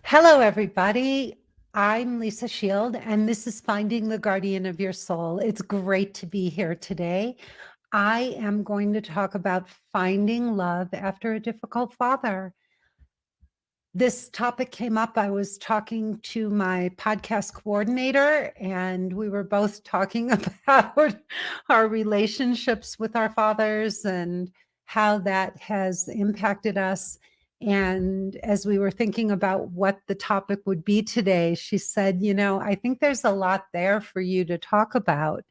Hello, everybody. I'm Lisa Shield, and this is Finding the Guardian of Your Soul. It's great to be here today. I am going to talk about finding love after a difficult father. This topic came up. I was talking to my podcast coordinator, and we were both talking about our relationships with our fathers and how that has impacted us. And as we were thinking about what the topic would be today, she said, I think there's a lot there for you to talk about.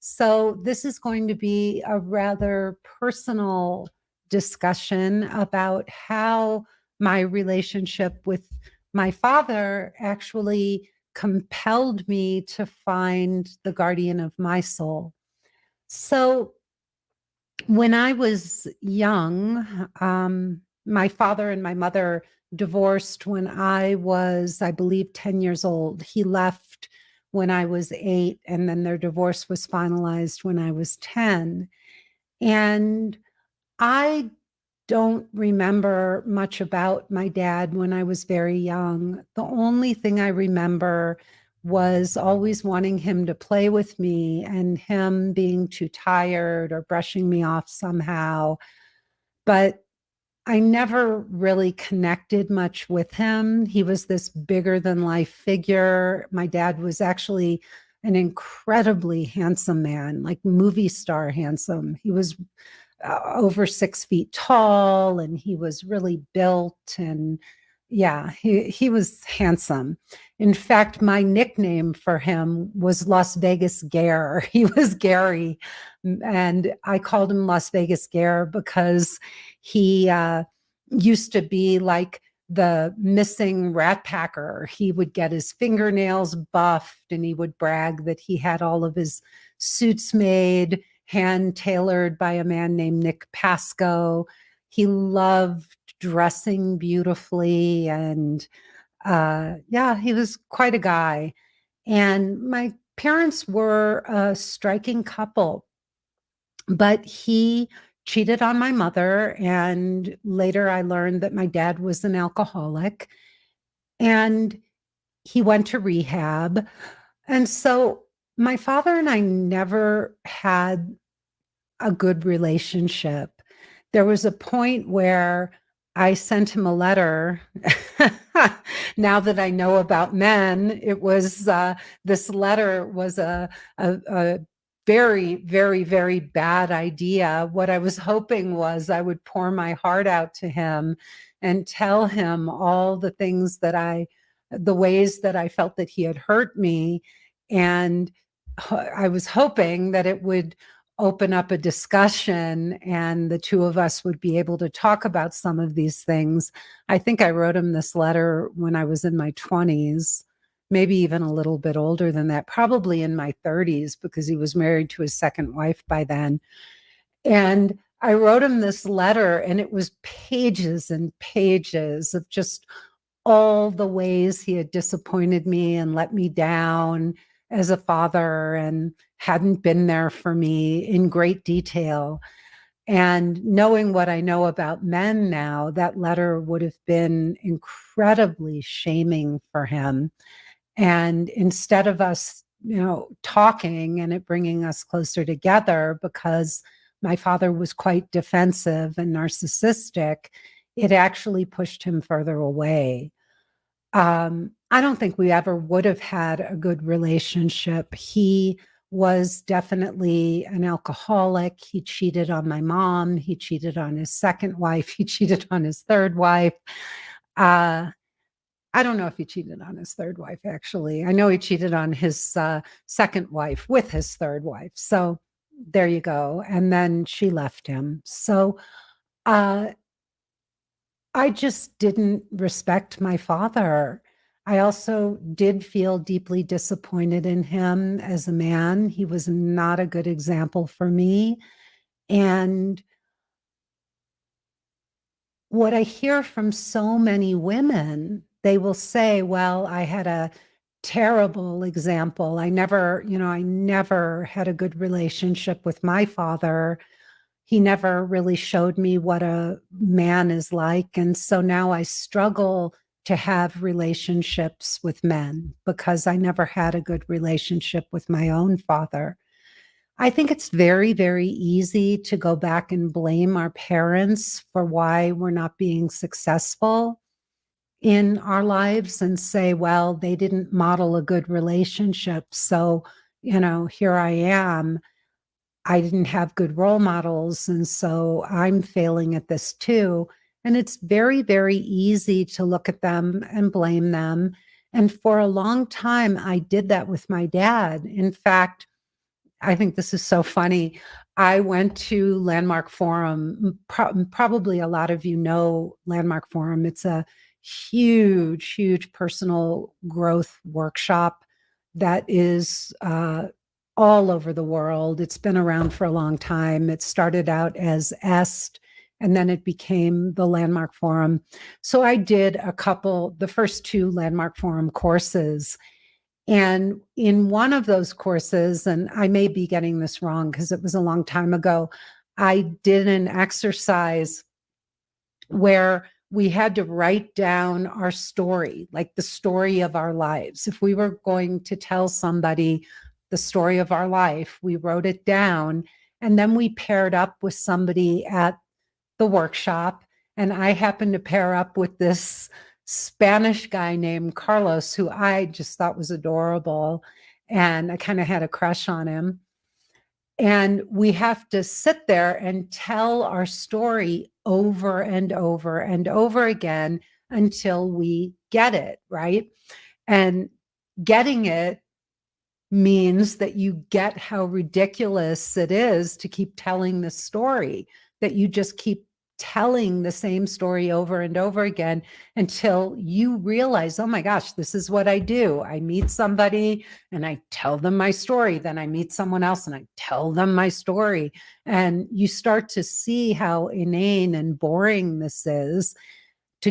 So this is going to be a rather personal discussion about how my relationship with my father actually compelled me to find the guardian of my soul. So when I was young, my father and my mother divorced when I was, I believe, 10 years old. He left when I was 8, and then their divorce was finalized when I was 10. And I don't remember much about my dad when I was very young. The only thing I remember was always wanting him to play with me and him being too tired or brushing me off somehow. But I never really connected much with him. He was this bigger than life figure. My dad was actually an incredibly handsome man, like movie star handsome. He was over 6 feet tall, and he was really built, and yeah, he was handsome. In fact, my nickname for him was Las Vegas Gare. He was Gary, and I called him Las Vegas Gare because he used to be like the missing rat packer. He would get his fingernails buffed, and he would brag that he had all of his suits made hand tailored by a man named Nick Pasco. He loved dressing beautifully, and yeah, he was quite a guy. And my parents were a striking couple, but he cheated on my mother. And later I learned that my dad was an alcoholic, and he went to rehab. And so my father and I never had a good relationship. There was a point where I sent him a letter. Now that I know about men, it was this letter was a very, very, very bad idea. What I was hoping was I would pour my heart out to him and tell him all the things the ways that I felt that he had hurt me. And I was hoping that it would open up a discussion and the two of us would be able to talk about some of these things. I think I wrote him this letter when I was in my 20s, maybe even a little bit older than that, probably in my 30s, because he was married to his second wife by then. And I wrote him this letter, and it was pages and pages of just all the ways he had disappointed me and let me down as a father and hadn't been there for me in great detail. And knowing what I know about men now, that letter would have been incredibly shaming for him. And instead of us, talking and it bringing us closer together, because my father was quite defensive and narcissistic, it actually pushed him further away. I don't think we ever would have had a good relationship. He was definitely an alcoholic. He cheated on my mom. He cheated on his second wife. He cheated on his third wife. Uh, I don't know if he cheated on his third wife, actually. I know he cheated on his second wife with his third wife. So there you go. And then she left him. So uh, I just didn't respect my father. I also did feel deeply disappointed in him as a man. He was not a good example for me. And what I hear from so many women, they will say, well, I had a terrible example. I never had a good relationship with my father. He never really showed me what a man is like. And so now I struggle to have relationships with men because I never had a good relationship with my own father. I think it's very, very easy to go back and blame our parents for why we're not being successful in our lives and say, well, they didn't model a good relationship. So, here I am. I didn't have good role models. And so I'm failing at this too. And it's very, very easy to look at them and blame them. And for a long time, I did that with my dad. In fact, I think this is so funny. I went to Landmark Forum. Probably a lot of you know Landmark Forum. It's a huge, huge personal growth workshop that is all over the world. It's been around for a long time. It started out as EST, and then it became the Landmark Forum. So I did the first two Landmark Forum courses, and in one of those courses, and I may be getting this wrong because it was a long time ago, I did an exercise where we had to write down our story, like the story of our lives. If we were going to tell somebody the story of our life, we wrote it down, and then we paired up with somebody at the workshop. And I happened to pair up with this Spanish guy named Carlos, who I just thought was adorable. And I kind of had a crush on him. And we have to sit there and tell our story over and over and over again until we get it, right? And getting it means that you get how ridiculous it is to keep telling the story, that you just keep telling the same story over and over again until you realize, oh my gosh, this is what I do. I meet somebody and I tell them my story. Then I meet someone else and I tell them my story. And you start to see how inane and boring this is to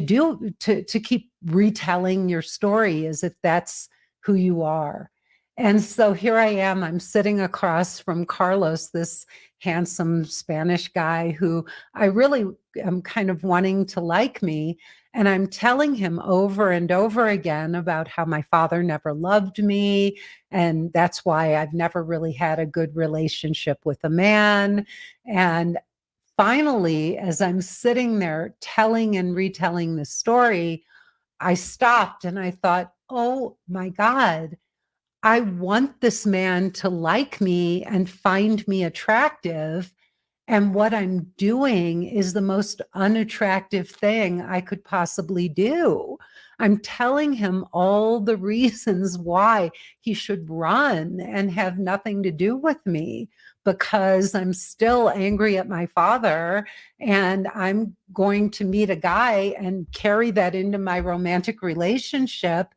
keep retelling your story as if that's who you are. And so here I am, I'm sitting across from Carlos, this handsome Spanish guy who I really am kind of wanting to like me. And I'm telling him over and over again about how my father never loved me. And that's why I've never really had a good relationship with a man. And finally, as I'm sitting there telling and retelling the story, I stopped and I thought, oh my God, I want this man to like me and find me attractive. And what I'm doing is the most unattractive thing I could possibly do. I'm telling him all the reasons why he should run and have nothing to do with me because I'm still angry at my father and I'm going to meet a guy and carry that into my romantic relationship.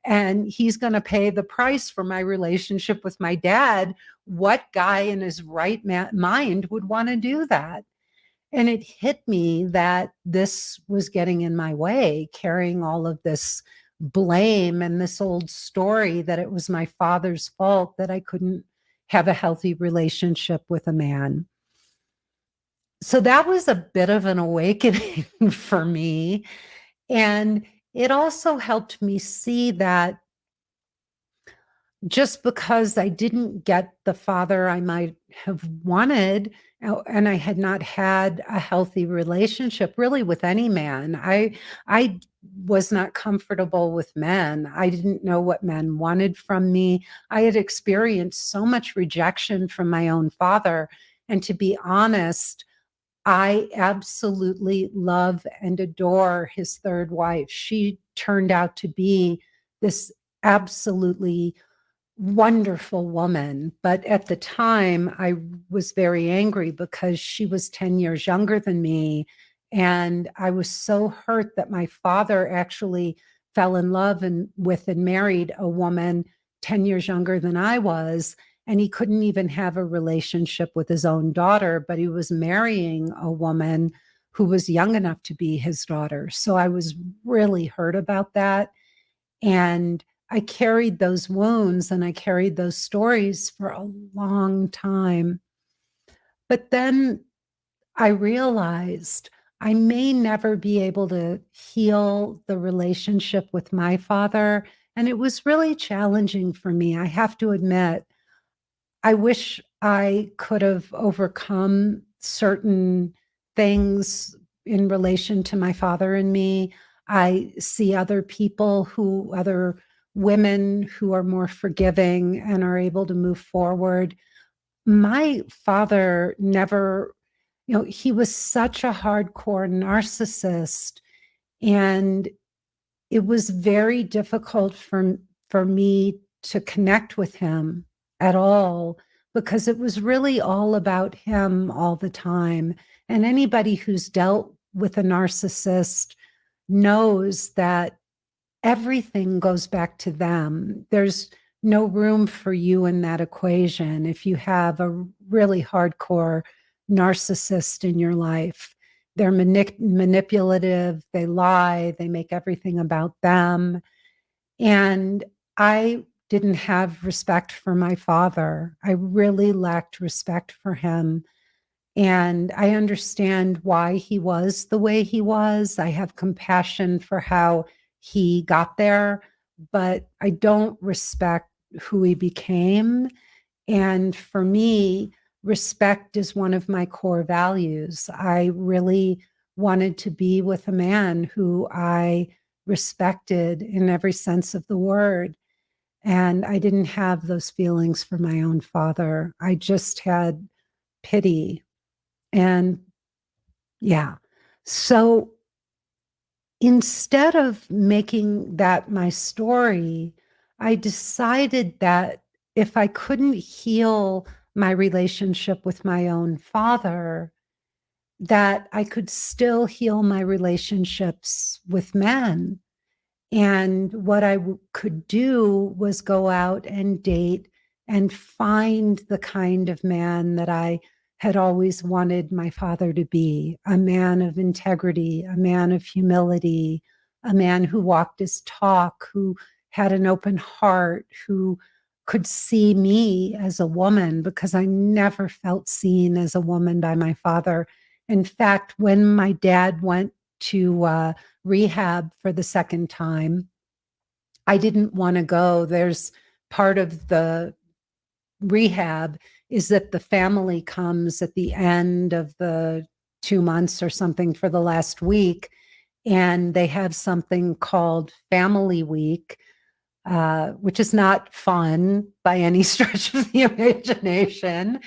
And he's going to pay the price for my relationship with my dad. What guy in his right mind would want to do that? And it hit me that this was getting in my way, carrying all of this blame and this old story that it was my father's fault that I couldn't have a healthy relationship with a man. So that was a bit of an awakening for me. And it also helped me see that just because I didn't get the father I might have wanted, and I had not had a healthy relationship really with any man. I was not comfortable with men. I didn't know what men wanted from me. I had experienced so much rejection from my own father. And to be honest, I absolutely love and adore his third wife. She turned out to be this absolutely wonderful woman. But at the time, I was very angry because she was 10 years younger than me. And I was so hurt that my father actually fell in love with and married a woman 10 years younger than I was. And he couldn't even have a relationship with his own daughter, but he was marrying a woman who was young enough to be his daughter. So I was really hurt about that. And I carried those wounds and I carried those stories for a long time. But then I realized I may never be able to heal the relationship with my father. And it was really challenging for me. I have to admit, I wish I could have overcome certain things in relation to my father and me. I see other women who are more forgiving and are able to move forward. My father never, he was such a hardcore narcissist, and it was very difficult for me to connect with him at all, because it was really all about him all the time. And anybody who's dealt with a narcissist knows that everything goes back to them. There's no room for you in that equation if you have a really hardcore narcissist in your life. They're manipulative, they lie, they make everything about them. And I didn't have respect for my father. I really lacked respect for him. And I understand why he was the way he was. I have compassion for how he got there, but I don't respect who he became. And for me, respect is one of my core values. I really wanted to be with a man who I respected in every sense of the word. And I didn't have those feelings for my own father. I just had pity. And yeah. So instead of making that my story, I decided that if I couldn't heal my relationship with my own father, that I could still heal my relationships with men. And what I could do was go out and date and find the kind of man that I had always wanted my father to be, a man of integrity, a man of humility, a man who walked his talk, who had an open heart, who could see me as a woman, because I never felt seen as a woman by my father. In fact, when my dad went to rehab for the second time, I didn't want to go. There's part of the rehab is that the family comes at the end of the 2 months or something for the last week, and they have something called Family Week, which is not fun by any stretch of the imagination.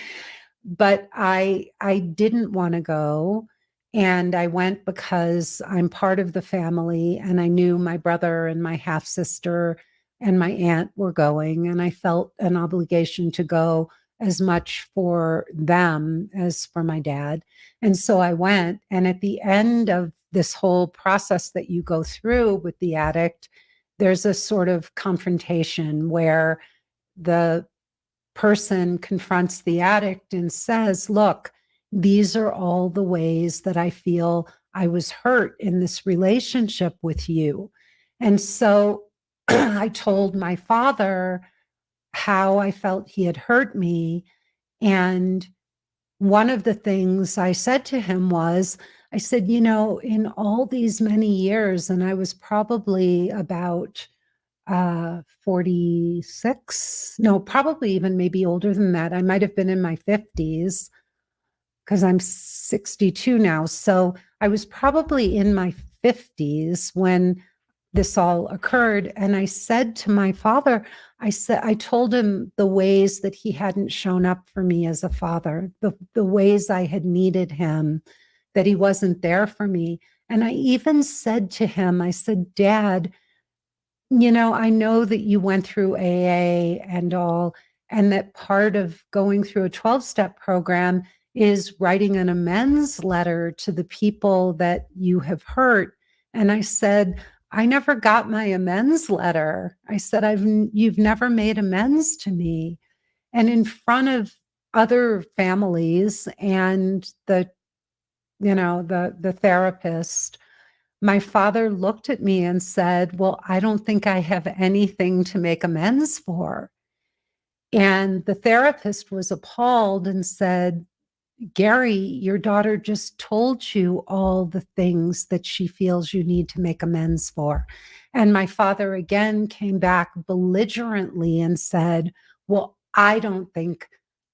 But I didn't want to go. And I went because I'm part of the family, and I knew my brother and my half sister and my aunt were going, and I felt an obligation to go as much for them as for my dad. And so I went. And at the end of this whole process that you go through with the addict, there's a sort of confrontation where the person confronts the addict and says, look, these are all the ways that I feel I was hurt in this relationship with you. And so I told my father how I felt he had hurt me. And one of the things I said to him was, I said, in all these many years, and I was probably about 46, no, probably even maybe older than that. I might have been in my 50s because I'm 62 now. So I was probably in my 50s when this all occurred. And I said to my father, I told him the ways that he hadn't shown up for me as a father, the ways I had needed him, that he wasn't there for me. And I even said to him, I said, Dad, I know that you went through AA and all, and that part of going through a 12-step program is writing an amends letter to the people that you have hurt. And I said, I never got my amends letter. I said, you've never made amends to me. And in front of other families and the therapist, my father looked at me and said, well, I don't think I have anything to make amends for. And the therapist was appalled and said, Gary, your daughter just told you all the things that she feels you need to make amends for. And my father again came back belligerently and said, well, I don't think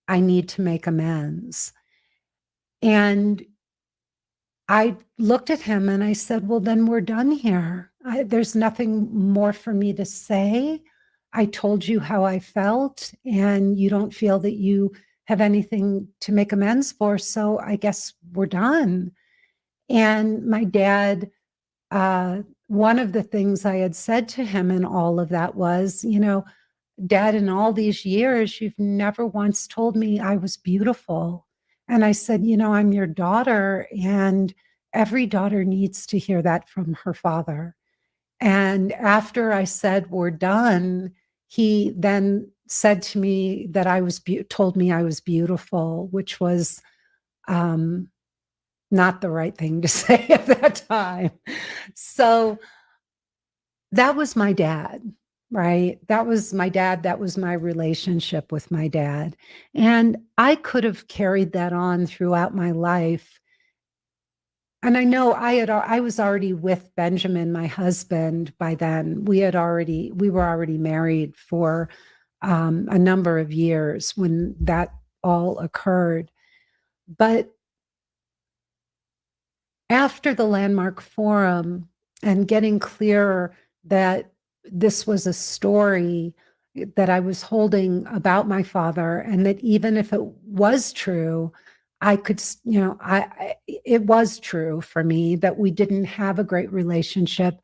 I need to make amends. And I looked at him and I said, well, then we're done here. There's nothing more for me to say. I told you how I felt, and you don't feel that you have anything to make amends for. So I guess we're done. And my dad, one of the things I had said to him in all of that was, Dad, in all these years, you've never once told me I was beautiful. And I said, I'm your daughter, and every daughter needs to hear that from her father. And after I said, we're done, he then said to me that told me I was beautiful, which was um, not the right thing to say at that time. So that was my dad, right? That was my dad. That was my relationship with my dad. And I could have carried that on throughout my life. And I know I was already with Benjamin, my husband, by then. We were already married for a number of years when that all occurred. But after the Landmark Forum and getting clearer that this was a story that I was holding about my father, and that even if it was true, I could, it was true for me that we didn't have a great relationship.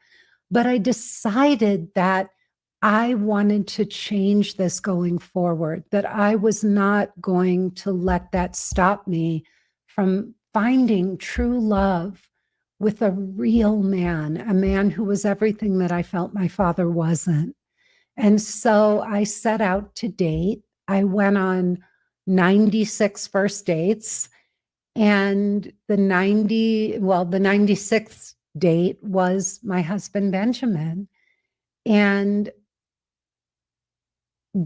But I decided that I wanted to change this going forward, that I was not going to let that stop me from finding true love with a real man, a man who was everything that I felt my father wasn't. And so I set out to date. I went on 96 first dates, and the 96th date was my husband, Benjamin. And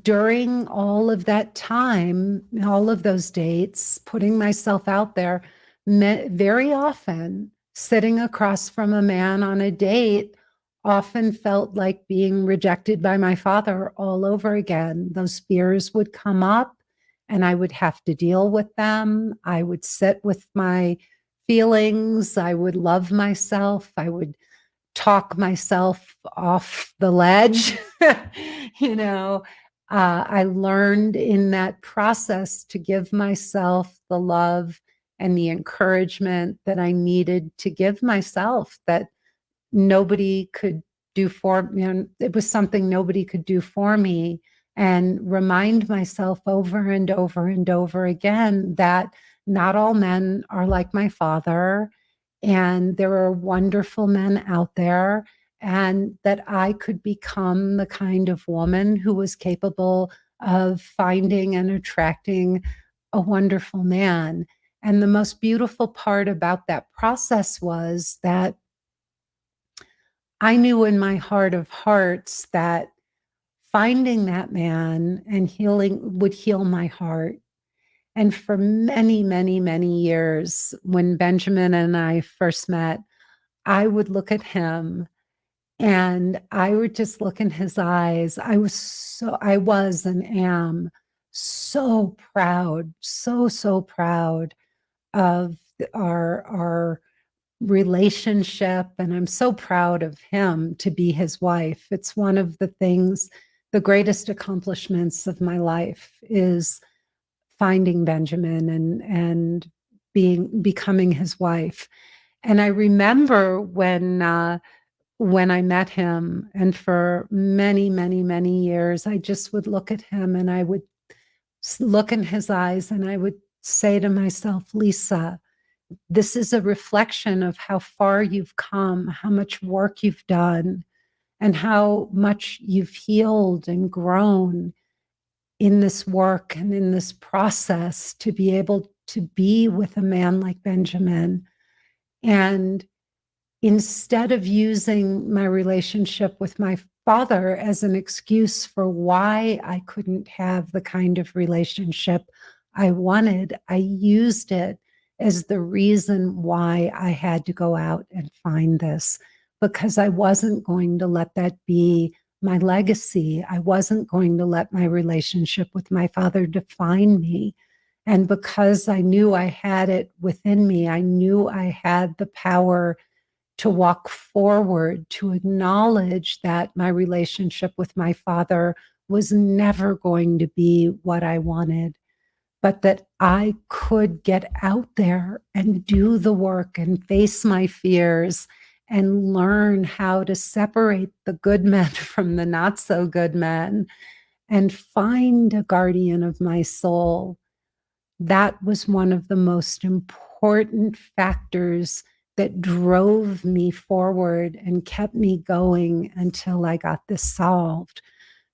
during all of that time, all of those dates, putting myself out there, very often sitting across from a man on a date often felt like being rejected by my father all over again. Those fears would come up and I would have to deal with them. I would sit with my feelings. I would love myself. I would talk myself off the ledge. you know, I learned in that process to give myself the love and the encouragement that I needed to give myself, that nobody could do for me. It was something nobody could do for me, and remind myself over and over and over again that not all men are like my father, and there are wonderful men out there, and that I could become the kind of woman who was capable of finding and attracting a wonderful man. And the most beautiful part about that process was that I knew in my heart of hearts that finding that man and healing would heal my heart. And for many, many, many years, when Benjamin and I first met, I would look at him and I would just look in his eyes. I was and am so proud, so, so proud of our relationship. And I'm so proud of him to be his wife. It's one of the things, the greatest accomplishments of my life is finding Benjamin and becoming his wife. And I remember when I met him, and for many, many, many years, I just would look at him and I would look in his eyes and I would say to myself, Lisa, this is a reflection of how far you've come, how much work you've done, and how much you've healed and grown in this work and in this process to be able to be with a man like Benjamin. And instead of using my relationship with my father as an excuse for why I couldn't have the kind of relationship I wanted, I used it as the reason why I had to go out and find this, because I wasn't going to let that be my legacy. I wasn't going to let my relationship with my father define me. And because I knew I had it within me, I knew I had the power to walk forward, to acknowledge that my relationship with my father was never going to be what I wanted, but that I could get out there and do the work and face my fears and learn how to separate the good men from the not so good men and find a guardian of my soul. That was one of the most important factors that drove me forward and kept me going until I got this solved.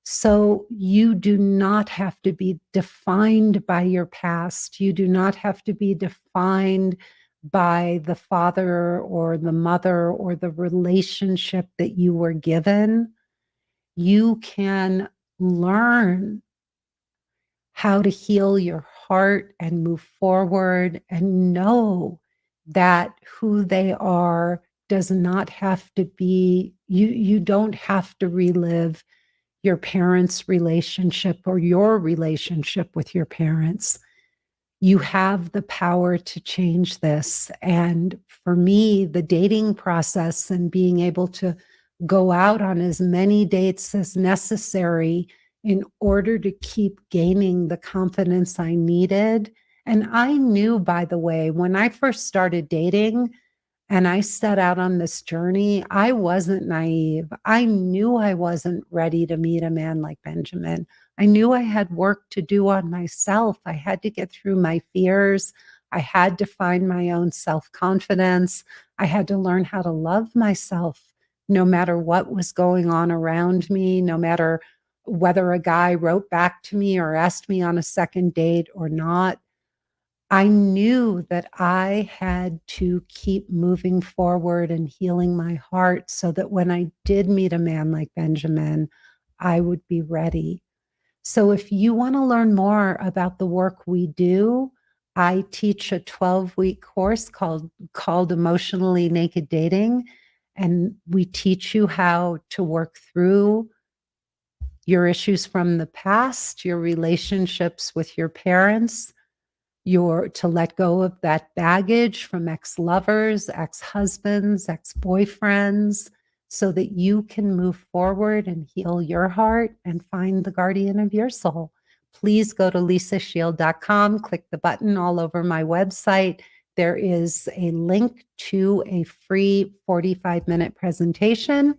So you do not have to be defined by your past. You do not have to be defined by the father or the mother or the relationship that you were given. You can learn how to heal your heart and move forward and know that who they are does not have to be, you don't have to relive your parents' relationship or your relationship with your parents. You have the power to change this. And for me, the dating process and being able to go out on as many dates as necessary in order to keep gaining the confidence I needed. And I knew, by the way, when I first started dating, and I set out on this journey, I wasn't naive. I knew I wasn't ready to meet a man like Benjamin. I knew I had work to do on myself. I had to get through my fears. I had to find my own self confidence. I had to learn how to love myself no matter what was going on around me, no matter whether a guy wrote back to me or asked me on a second date or not. I knew that I had to keep moving forward and healing my heart so that when I did meet a man like Benjamin, I would be ready. So if you want to learn more about the work we do, I teach a 12-week course called Emotionally Naked Dating, and we teach you how to work through your issues from the past, your relationships with your parents, to let go of that baggage from ex-lovers, ex-husbands, ex-boyfriends, so that you can move forward and heal your heart and find the guardian of your soul. Please go to lisashield.com, click the button all over my website. There is a link to a free 45-minute presentation.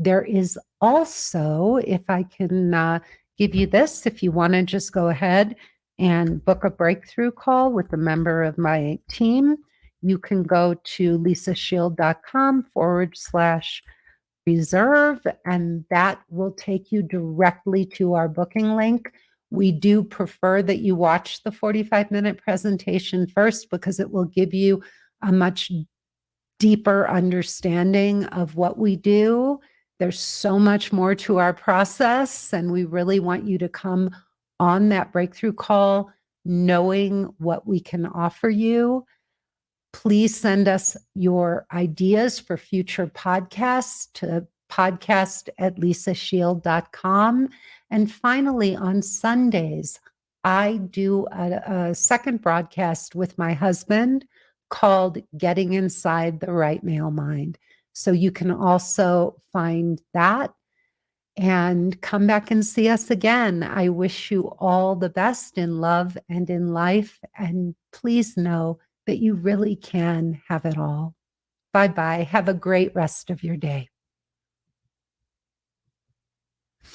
There is also, if I can give you this, if you want to just go ahead and book a breakthrough call with a member of my team, you can go to lisashield.com/reserve, and that will take you directly to our booking link. We do prefer that you watch the 45-minute presentation first because it will give you a much deeper understanding of what we do. There's so much more to our process, and we really want you to come on that breakthrough call knowing what we can offer you. Please send us your ideas for future podcasts to podcast@lisashield.com. And finally, on Sundays, I do a second broadcast with my husband called Getting Inside the Right Male Mind. So you can also find that and come back and see us again. I wish you all the best in love and in life. And please know that you really can have it all. Bye bye. Have a great rest of your day.